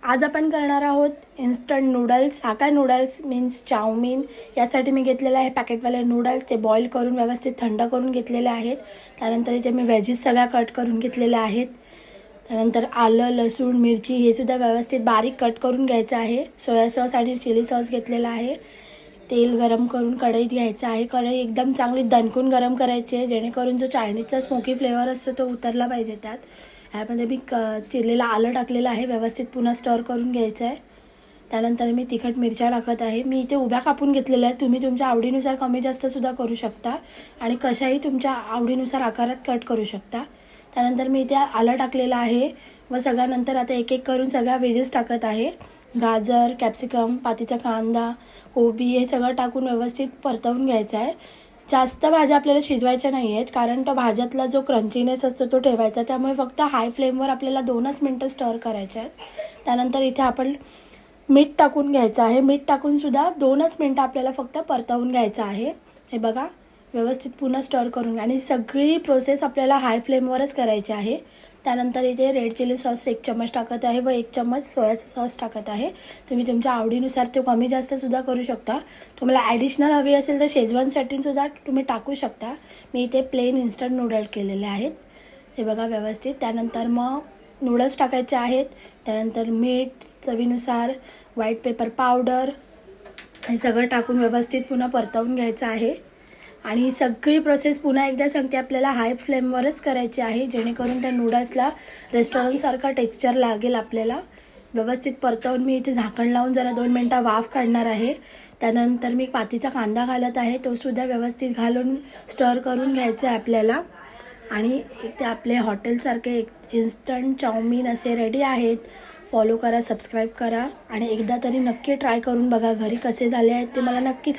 आज आपण करणार आहोत इन्स्टंट नूडल्स. हाका नूडल्स मीन्स चाऊमीन. यासाठी मी घेतलेले आहे पॅकेटवाले नूडल्स. ते बॉईल करून व्यवस्थित थंड करून घेतलेले आहेत. त्यानंतर इथे मी व्हेजीस सगळ्या कट करून घेतलेल्या आहेत. त्यानंतर आलं, लसूण, मिरची हे सुद्धा व्यवस्थित बारीक कट करून घ्यायचं आहे. सोया सॉस आणि चिली सॉस घेतलेला आहे. तेल गरम करून कढईत घ्यायचं आहे. कढई एकदम चांगली दणकून गरम करायची आहे, जेणेकरून जो चायनीजचा स्मोकी फ्लेवर असतो तो उतरला पाहिजे त्यात. ह्यामध्ये मी चिरलेलं आलं टाकलेलं आहे. व्यवस्थित पुन्हा स्टर करून घ्यायचं आहे. त्यानंतर मी तिखट मिरच्या टाकत आहे. मी इथे उभ्या कापून घेतलेल्या आहेत. तुम्ही तुमच्या आवडीनुसार कमी जास्तसुद्धा करू शकता आणि कशाही तुमच्या आवडीनुसार आकारात कट करू शकता. त्यानंतर मी इथे आलं टाकलेलं आहे व सगळ्यानंतर आता एक एक करून सगळ्या व्हेजेस टाकत आहे. गाजर, कॅप्सिकम, पातीचा कांदा, कोबी हे सगळं टाकून व्यवस्थित परतवून घ्यायचं आहे. जास्त भाज्या आपल्याला शिजवायच्या नाही आहेत, कारण तो भाज्यातला जो क्रंचीनेस असतो तो ठेवायचा. त्यामुळे फक्त हाय फ्लेमवर आपल्याला 2च मिनटं स्टर करायचे आहेत. त्यानंतर इथे आपण मीठ टाकून घ्यायचं आहे. मीठ टाकूनसुद्धा 2च मिनटं आपल्याला फक्त परतवून घ्यायचं आहे. हे बघा, व्यवस्थित पुन्हा स्टर करून आणि सगळी प्रोसेस आपल्याला हाय फ्लेमवरच करायची आहे. त्यानंतर इथे रेड चिली सॉस 1 चम्मच टाकत आहे व 1 चम्मच सोया सॉस टाकत आहे. तुम्ही तुमच्या आवडीनुसार ते कमी जास्तसुद्धा करू शकता. तुम्हाला ॲडिशनल हवी असेल तर शेजवान चटणीसुद्धा तुम्ही टाकू शकता. मी इथे प्लेन इन्स्टंट नूडल्स केलेले आहेत. हे बघा व्यवस्थित. त्यानंतर मग नूडल्स टाकायचे आहेत. त्यानंतर मीठ चवीनुसार, व्हाईट पेपर पावडर हे सगळं टाकून व्यवस्थित पुन्हा परतवून घ्यायचं आहे. आणि ही सगळी प्रोसेस पुन्हा एकदा सांगते, आपल्याला हाय फ्लेमवरच करायची आहे, जेणेकरून त्या नूडल्सला रेस्टॉरंटसारखा टेक्स्चर लागेल आपल्याला. व्यवस्थित परतवून मी इथे झाकण लावून जरा 2 मिनटं वाफ काढणार आहे. त्यानंतर मी पातीचा कांदा घालत आहे. तोसुद्धा व्यवस्थित घालून स्टर करून घ्यायचं आहे आपल्याला. आणि ते आपले हॉटेलसारखे इन्स्टंट चाऊमीन असे रेडी आहेत. फॉलो करा, सबस्क्राईब करा आणि एकदा तरी नक्की ट्राय करून बघा. घरी कसे झाले आहेत ते मला नक्की सांगा.